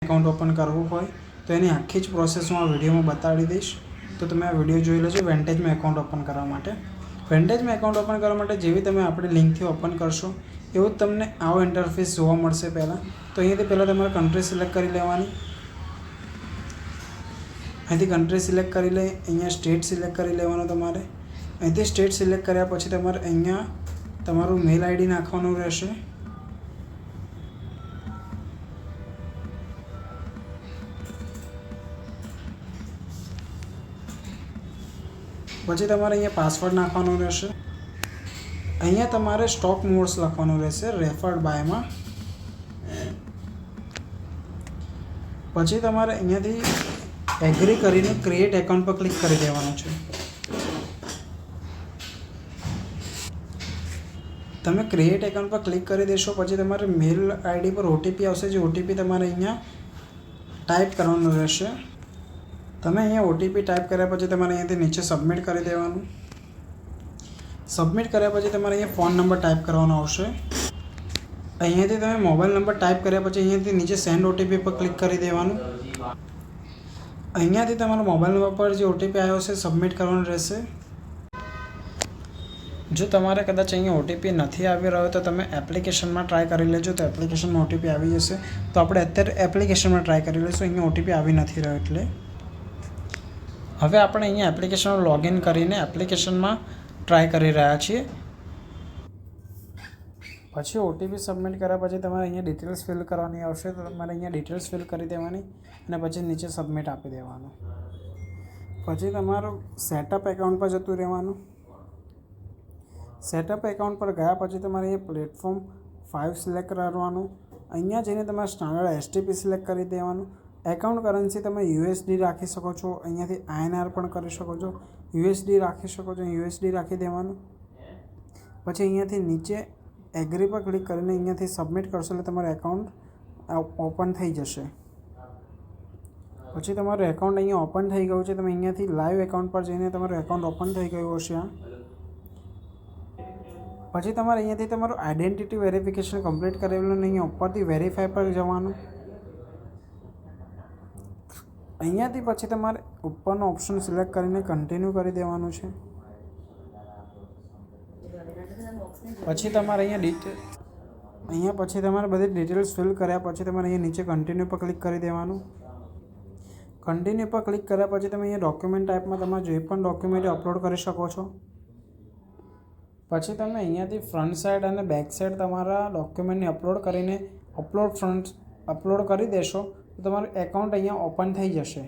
Account open કરવું હોય તો એની આખી જ પ્રોસેસ હું આ વિડીયોમાં બતાડી દઈશ. તો તમે આ વિડીયો જોઈ લેજો વેન્ટેજમાં એકાઉન્ટ ઓપન કરવા માટે. વેન્ટેજમાં એકાઉન્ટ ઓપન કરવા માટે જેવી તમે આપણી લિંકથી ઓપન કરશો એવું જ તમને આવો ઇન્ટરફેસ જોવા મળશે. પહેલાં તો અહીંયાથી પહેલાં તમારે કન્ટ્રી સિલેક્ટ કરી લેવાની. અહીંથી કન્ટ્રી સિલેક્ટ કરી લઈ અહીંયા સ્ટેટ સિલેક્ટ કરી લેવાનું તમારે. અહીંથી સ્ટેટ સિલેક્ટ કર્યા પછી તમારે અહીંયા તમારું મેલ આઈડી નાખવાનું રહેશે. પછી તમારે અહીંયા પાસવર્ડ નાખવાનો રહેશે. અહીંયા તમારે સ્ટોક મોડ્સ લખવાનું રહેશે રેફર્ડ બાયમાં. પછી તમારે અહીંયાથી એગ્રી કરીને ક્રિએટ એકાઉન્ટ પર ક્લિક કરી દેવાનું છે. તમે ક્રિએટ એકાઉન્ટ પર ક્લિક કરી દેશો પછી તમારે મેલ આઈડી પર ઓટીપી આવશે. જે ઓટીપી તમારે અહીંયા ટાઈપ કરવાનો રહેશે. તમે અહીંયા ઓટીપી ટાઈપ કર્યા પછી તમારે અહીંયાથી નીચે સબમિટ કરી દેવાનું. સબમિટ કર્યા પછી તમારે અહીંયા ફોન નંબર ટાઈપ કરવાનો આવશે. અહીંયાથી તમે મોબાઈલ નંબર ટાઈપ કર્યા પછી અહીંયાથી નીચે સેન્ડ ઓટીપી પર ક્લિક કરી દેવાનું. અહીંયાથી તમારા મોબાઈલ નંબર પર જે ઓટીપી આવ્યો છે સબમિટ કરવાનો રહેશે. જો તમારે કદાચ અહીંયા ઓટીપી નથી આવી રહ્યો તો તમે એપ્લિકેશનમાં ટ્રાય કરી લેજો. તો એપ્લિકેશનમાં ઓટીપી આવી જશે. તો આપણે અત્યારે એપ્લિકેશનમાં ટ્રાય કરી લઈશું. અહીંયા ઓટીપી આવી નથી રહ્યો એટલે હવે આપણે અહીંયા એપ્લિકેશનમાં લોગિન કરીને એપ્લિકેશનમાં ટ્રાય કરી રહ્યા છીએ. પછી ઓટીપી સબમિટ કર્યા પછી તમારે અહીંયા ડિટેલ્સ ફિલ કરવાની આવશે. તો તમારે અહીંયા ડિટેલ્સ ફિલ કરી દેવાની અને પછી નીચે સબમિટ આપી દેવાનું. પછી તમારું સેટઅપ એકાઉન્ટ પર જતું રહેવાનું. સેટઅપ એકાઉન્ટ પર ગયા પછી તમારે અહીંયા પ્લેટફોર્મ 5 સિલેક્ટ કરવાનું. અહીંયા જઈને તમારે સ્ટાન્ડર્ડ એસટીપી સિલેક્ટ કરી દેવાનું. એકાઉન્ટ કરન્સી તમે યુએસડી રાખી શકો છો. અહીંયાથી આઈએનઆર પણ કરી શકો છો. યુએસડી રાખી શકો છો. યુએસડી રાખી દેવાનું. પછી અહીંયાથી નીચે એગ્રી પર ક્લિક કરીને અહીંયાથી સબમિટ કરશો એટલે તમારું એકાઉન્ટ ઓપન થઈ જશે. પછી તમારું એકાઉન્ટ અહીંયા ઓપન થઈ ગયું છે. તમે અહીંયાથી લાઈવ એકાઉન્ટ પર જઈને તમારું એકાઉન્ટ ઓપન થઈ ગયું હશે. પછી તમારે અહીંયાથી તમારું આઈડેન્ટિટી વેરિફિકેશન કમ્પ્લીટ કરેલું અને અહીંયા ઉપરથી વેરીફાઈ પર જવાનું. અહીંયાથી પછી તમારે ઉપરનો ઓપ્શન સિલેક્ટ કરીને કન્ટિન્યુ કરી દેવાનું છે. પછી તમારે અહીંયા પછી તમારે બધી ડિટેલ્સ ફિલ કર્યા પછી તમારે અહીંયા નીચે કન્ટિન્યુ પર ક્લિક કરી દેવાનું. કન્ટિન્યુ પર ક્લિક કર્યા પછી તમે અહીંયા ડોક્યુમેન્ટ ટાઈપમાં તમારે જે પણ ડોક્યુમેન્ટ અપલોડ કરી શકો છો. પછી તમે અહીંયાથી ફ્રન્ટ સાઈડ અને બેક સાઈડ તમારા ડોક્યુમેન્ટને અપલોડ કરીને અપલોડ કરી દેશો તો તમારું એકાઉન્ટ અહીંયા ઓપન થઈ જશે.